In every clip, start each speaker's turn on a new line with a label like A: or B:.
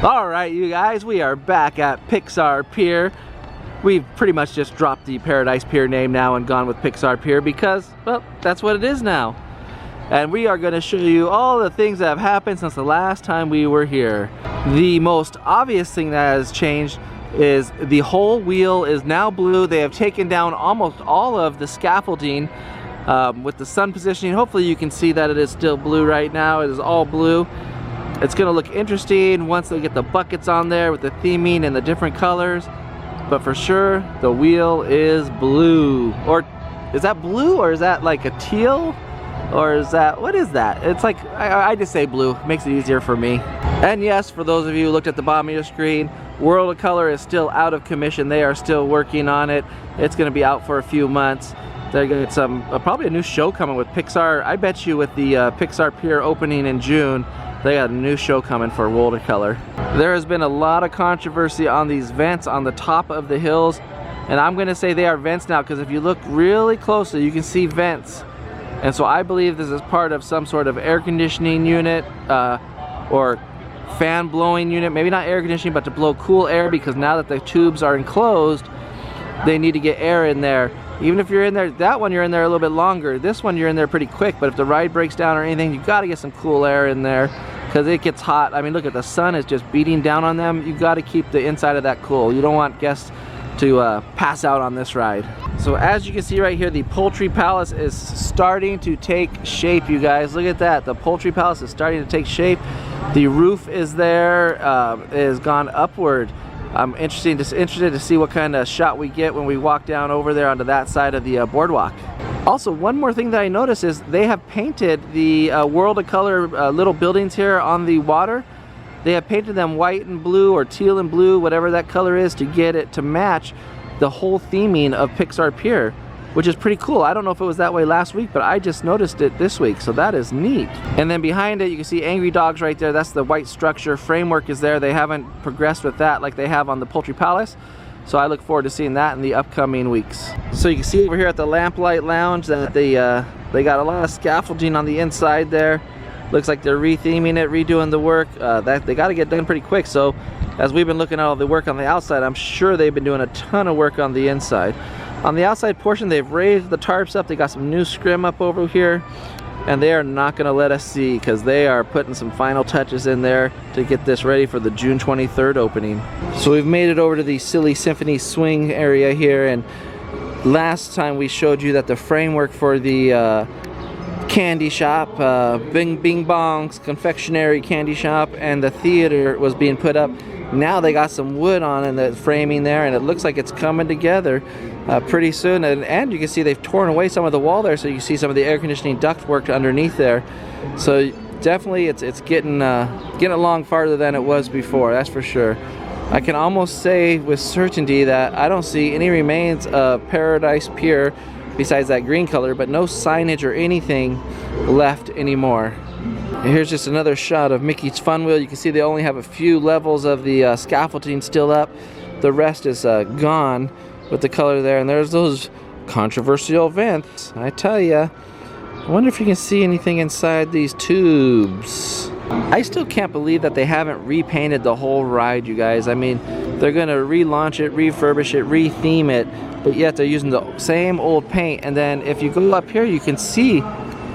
A: Alright you guys, we are back at Pixar Pier. We've pretty much just dropped the Paradise Pier name now and gone with Pixar Pier because, well, that's what it is now. And we are going to show you all the things that have happened since the last time we were here. The most obvious thing that has changed is the whole wheel is now blue. They have taken down almost all of the scaffolding with the sun positioning. Hopefully you can see that it is still blue right now. It is all blue. It's going to look interesting once they get the buckets on there with the theming and the different colors. But for sure, the wheel is blue. Or is that blue, or is that like a teal? Or is that, what is that? It's like, I just say blue. It makes it easier for me. And yes, for those of you who looked at the bottom of your screen, World of Color is still out of commission. They are still working on it. It's going to be out for a few months. They're going to get some, probably a new show coming with Pixar. I bet you with the Pixar Pier opening in June, they got a new show coming for World of Color. There has been a lot of controversy on these vents on the top of the hills, and I'm going to say they are vents now because if you look really closely, you can see vents. And so I believe this is part of some sort of air conditioning unit or fan blowing unit. Maybe not air conditioning, but to blow cool air, because now that the tubes are enclosed, they need to get air in there. Even if you're in there, that one you're in there a little bit longer. This one you're in there pretty quick, but if the ride breaks down or anything, you got to get some cool air in there because it gets hot. I mean, look at the sun is just beating down on them. You got to keep the inside of that cool. You don't want guests to pass out on this ride. So as you can see right here, the Poultry Palace is starting to take shape, you guys. Look at that. The Poultry Palace is starting to take shape. The roof is there, it has gone upward. I'm interested to see what kind of shot we get when we walk down over there onto that side of the boardwalk. Also, one more thing that I noticed is they have painted the World of Color little buildings here on the water. They have painted them white and blue, or teal and blue, whatever that color is, to get it to match the whole theming of Pixar Pier, which is pretty cool. I don't know if it was that way last week, but I just noticed it this week, so that is neat. And then behind it, you can see Angry Dogs right there. That's the white structure. Framework is there. They haven't progressed with that like they have on the Poultry Palace, so I look forward to seeing that in the upcoming weeks. So you can see over here at the Lamplight Lounge that they got a lot of scaffolding on the inside there. Looks like they're re-theming it, redoing the work. That they got to get done pretty quick. So as we've been looking at all the work on the outside, I'm sure they've been doing a ton of work on the inside. On the outside portion, they've raised the tarps up. They got some new scrim up over here, and they are not going to let us see because they are putting some final touches in there to get this ready for the June 23rd opening. So we've made it over to the Silly Symphony swing area here, and last time we showed you that the framework for the candy shop, Bing Bing Bong's confectionery candy shop, and the theater was being put up. Now they got some wood on in the framing there, and it looks like it's coming together pretty soon. And you can see they've torn away some of the wall there, so you can see some of the air conditioning duct work underneath there. So definitely it's getting along farther than it was before, that's for sure. I can almost say with certainty that I don't see any remains of Paradise Pier besides that green color, but no signage or anything left anymore. Here's just another shot of Mickey's Fun Wheel. You can see they only have a few levels of the scaffolding still up. The rest is gone with the color there. And there's those controversial vents. I tell ya, I wonder if you can see anything inside these tubes. I still can't believe that they haven't repainted the whole ride, you guys. I mean, they're gonna relaunch it, refurbish it, re-theme it, but yet they're using the same old paint. And then if you go up here, you can see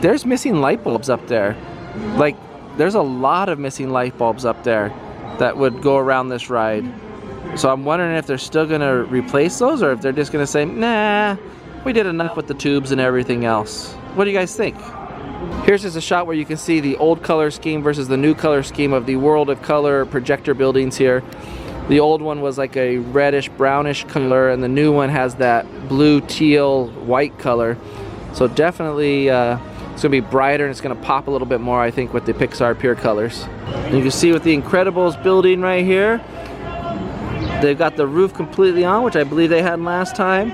A: there's missing light bulbs up there. Like, there's a lot of missing light bulbs up there that would go around this ride. So I'm wondering if they're still gonna replace those, or if they're just gonna say, nah, we did enough with the tubes and everything else. What do you guys think? Here's just a shot where you can see the old color scheme versus the new color scheme of the World of Color projector buildings here. The old one was like a reddish brownish color, and the new one has that blue teal white color. So definitely it's gonna be brighter, and it's gonna pop a little bit more, I think, with the Pixar Pier colors. And you can see with the Incredibles building right here, they've got the roof completely on, which I believe they had last time.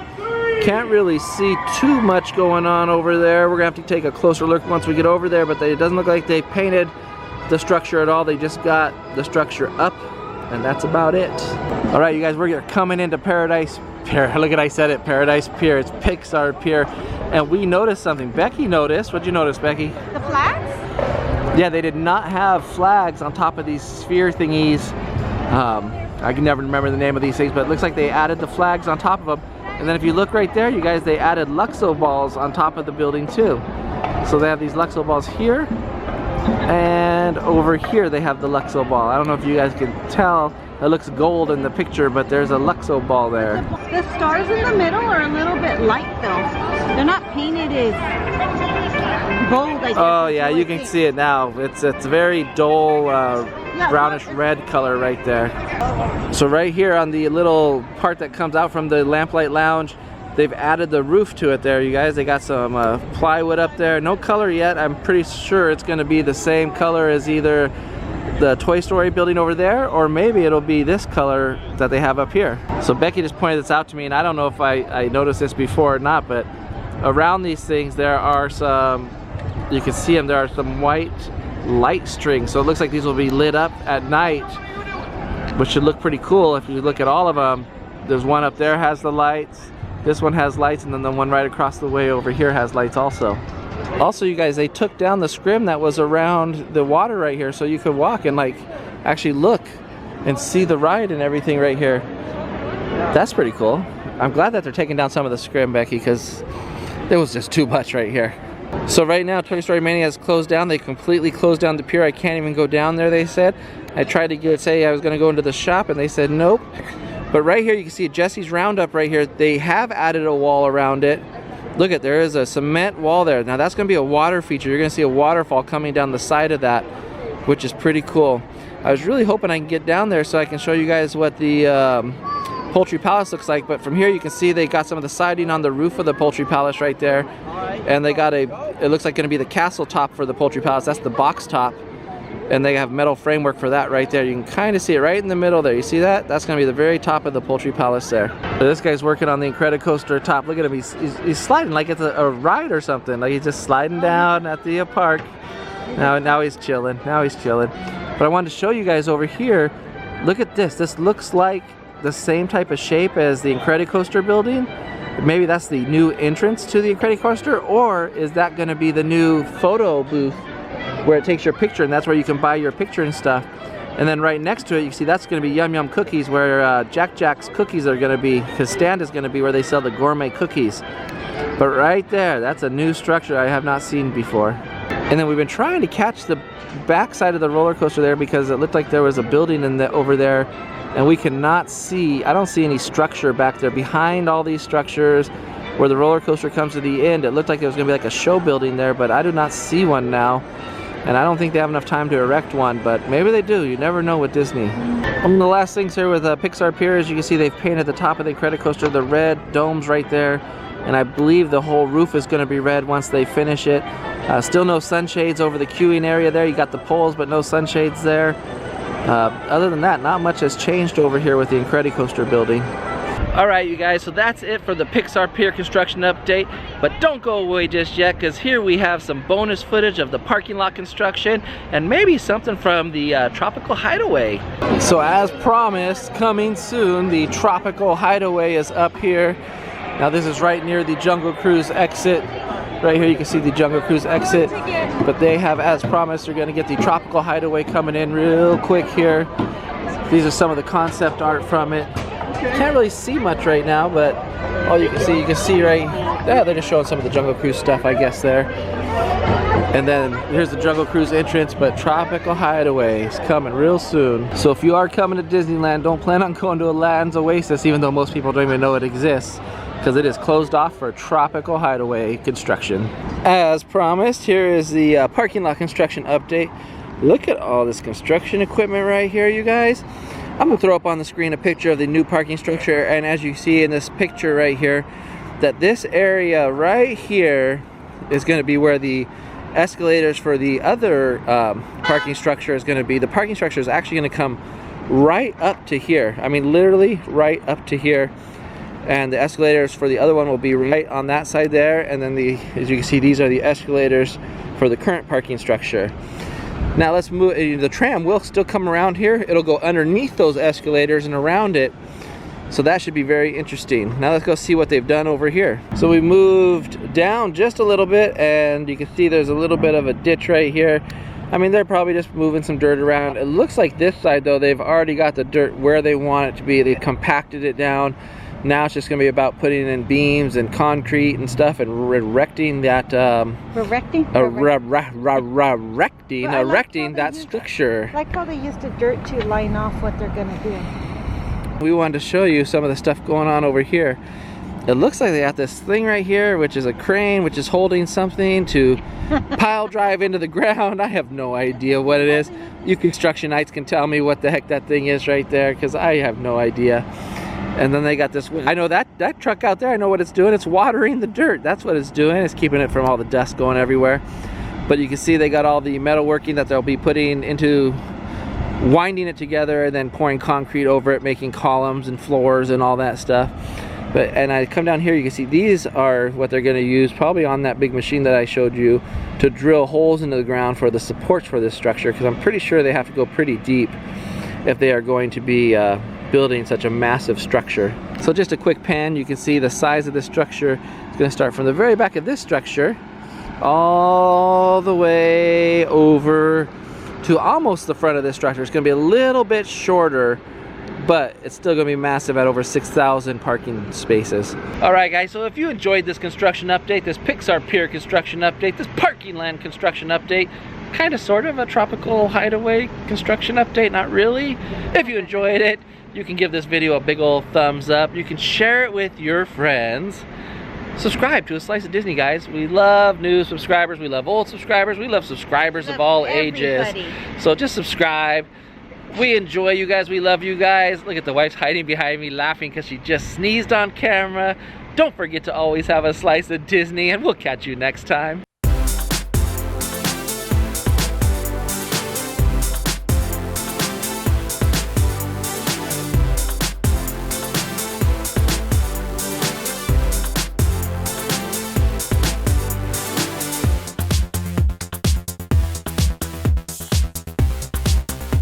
A: Can't really see too much going on over there. We're gonna have to take a closer look once we get over there, but it doesn't look like they painted the structure at all. They just got the structure up, and that's about it. All right, you guys, we're coming into Paradise Pier. Look at, I said it, Paradise Pier. It's Pixar Pier. And we noticed something. Becky noticed. What'd you notice, Becky?
B: The flags?
A: Yeah, they did not have flags on top of these sphere thingies I can never remember the name of these things, but it looks like they added the flags on top of them. And then if you look right there, you guys, they added Luxo balls on top of the building too. So they have these Luxo balls here, and over here they have the Luxo ball. I don't know if you guys can tell, it looks gold in the picture, but there's a Luxo ball there.
B: The stars in the middle are a little bit light though. They're not painted as bold, I guess.
A: Oh yeah, you can see it now. It's very dull, brownish red color right there. So right here on the little part that comes out from the Lamplight Lounge, they've added the roof to it there, you guys. They got some plywood up there. No color yet. I'm pretty sure it's going to be the same color as either the Toy Story building over there, or maybe it'll be this color that they have up here. So Becky just pointed this out to me, and I don't know if I noticed this before or not, but around these things there are some, you can see them, there are some white light strings. So it looks like these will be lit up at night, which should look pretty cool. If you look at all of them, there's one up there has the lights, this one has lights, and then the one right across the way over here has lights also. Also, you guys, they took down the scrim that was around the water right here, so you could walk and like actually look and see the ride and everything right here. That's pretty cool. I'm glad that they're taking down some of the scrim, Becky, because it was just too much right here. So right now, Toy Story Mania has closed down. They completely closed down the pier. I can't even go down there, they said. I tried to say I was going to go into the shop, and they said nope. But right here, you can see Jesse's Roundup right here. They have added a wall around it. Look at, there is a cement wall there. Now that's going to be a water feature. You're going to see a waterfall coming down the side of that, which is pretty cool. I was really hoping I can get down there so I can show you guys what the Poultry Palace looks like. But from here you can see they got some of the siding on the roof of the Poultry Palace right there. And they got it looks like going to be the castle top for the Poultry Palace. That's the box top. And they have metal framework for that right there. You can kind of see it right in the middle there. You see that? That's going to be the very top of the Poultry Palace there. So this guy's working on the Incredicoaster top. Look at him. He's sliding like it's a ride or something. Like he's just sliding down at the park. Now he's chilling. Now he's chilling. But I wanted to show you guys over here. Look at this. This looks like the same type of shape as the Incredicoaster building. Maybe that's the new entrance to the Incredicoaster, or is that going to be the new photo booth where it takes your picture, and that's where you can buy your picture and stuff. And then right next to it, you can see that's going to be Yum Yum Cookies, where Jack's cookies are going to be, his stand is going to be where they sell the gourmet cookies. But right there, that's a new structure I have not seen before. And then we've been trying to catch the back side of the roller coaster there because it looked like there was a building over there, and we cannot see, I don't see any structure back there. Behind all these structures where the roller coaster comes to the end, it looked like it was going to be like a show building there, but I do not see one now. And I don't think they have enough time to erect one, but maybe they do. You never know with Disney. One of the last things here with Pixar Pier, as you can see, they've painted the top of the Incredicoaster the red domes right there. And I believe the whole roof is going to be red once they finish it. Still no sunshades over the queuing area there. You got the poles, but no sunshades there. Other than that, not much has changed over here with the Incredicoaster building. Alright you guys, so that's it for the Pixar Pier construction update, but don't go away just yet, because here we have some bonus footage of the parking lot construction and maybe something from the Tropical Hideaway. So as promised, coming soon, the Tropical Hideaway is up here. Now this is right near the Jungle Cruise exit. Right here you can see the Jungle Cruise exit, but they have, as promised, they're going to get the Tropical Hideaway coming in real quick here. These are some of the concept art from it. Can't really see much right now, but all you can see right, yeah, they're just showing some of the Jungle Cruise stuff, I guess, there. And then here's the Jungle Cruise entrance, but Tropical Hideaway is coming real soon. So if you are coming to Disneyland, don't plan on going to a Land's Oasis, even though most people don't even know it exists, because it is closed off for Tropical Hideaway construction. As promised, here is the parking lot construction update. Look at all this construction equipment right here, you guys. I'm going to throw up on the screen a picture of the new parking structure, and as you see in this picture right here, that this area right here is going to be where the escalators for the other parking structure is going to be. The parking structure is actually going to come right up to here. I mean, literally right up to here. And the escalators for the other one will be right on that side there. And then as you can see, these are the escalators for the current parking structure. Now let's move, the tram will still come around here. It'll go underneath those escalators and around it. So that should be very interesting. Now let's go see what they've done over here. So we moved down just a little bit, and you can see there's a little bit of a ditch right here. I mean, they're probably just moving some dirt around. It looks like this side though, they've already got the dirt where they want it to be. They've compacted it down. Now it's just going to be about putting in beams and concrete and stuff and erecting that erecting that structure.
B: I like how they used the dirt to line off what they're going to do.
A: We wanted to show you some of the stuff going on over here. It looks like they got this thing right here, which is a crane, which is holding something to pile drive into the ground. I have no idea what it is. You constructionites can tell me what the heck that thing is right there, because I have no idea. And then they got this, I know that truck out there, I know what it's doing. It's watering the dirt. That's what it's doing. It's keeping it from all the dust going everywhere. But you can see they got all the metalworking that they'll be putting into, winding it together and then pouring concrete over it, making columns and floors and all that stuff. And I come down here, you can see these are what they're going to use probably on that big machine that I showed you to drill holes into the ground for the supports for this structure, because I'm pretty sure they have to go pretty deep if they are going to be building such a massive structure. So just a quick pan, you can see the size of this structure. It's going to start from the very back of this structure all the way over to almost the front of this structure. It's going to be a little bit shorter, but it's still going to be massive at over 6,000 parking spaces. Alright guys, so if you enjoyed this construction update, this Pixar Pier construction update, this parking land construction update, kind of sort of a tropical hideaway construction update, not really. If you enjoyed it, you can give this video a big old thumbs up. You can share it with your friends. Subscribe to A Slice of Disney, guys. We love new subscribers, we love old subscribers, we love subscribers of all ages. So just subscribe. We enjoy you guys, we love you guys. Look at the wife's hiding behind me laughing because she just sneezed on camera. Don't forget to always have a slice of Disney, and we'll catch you next time.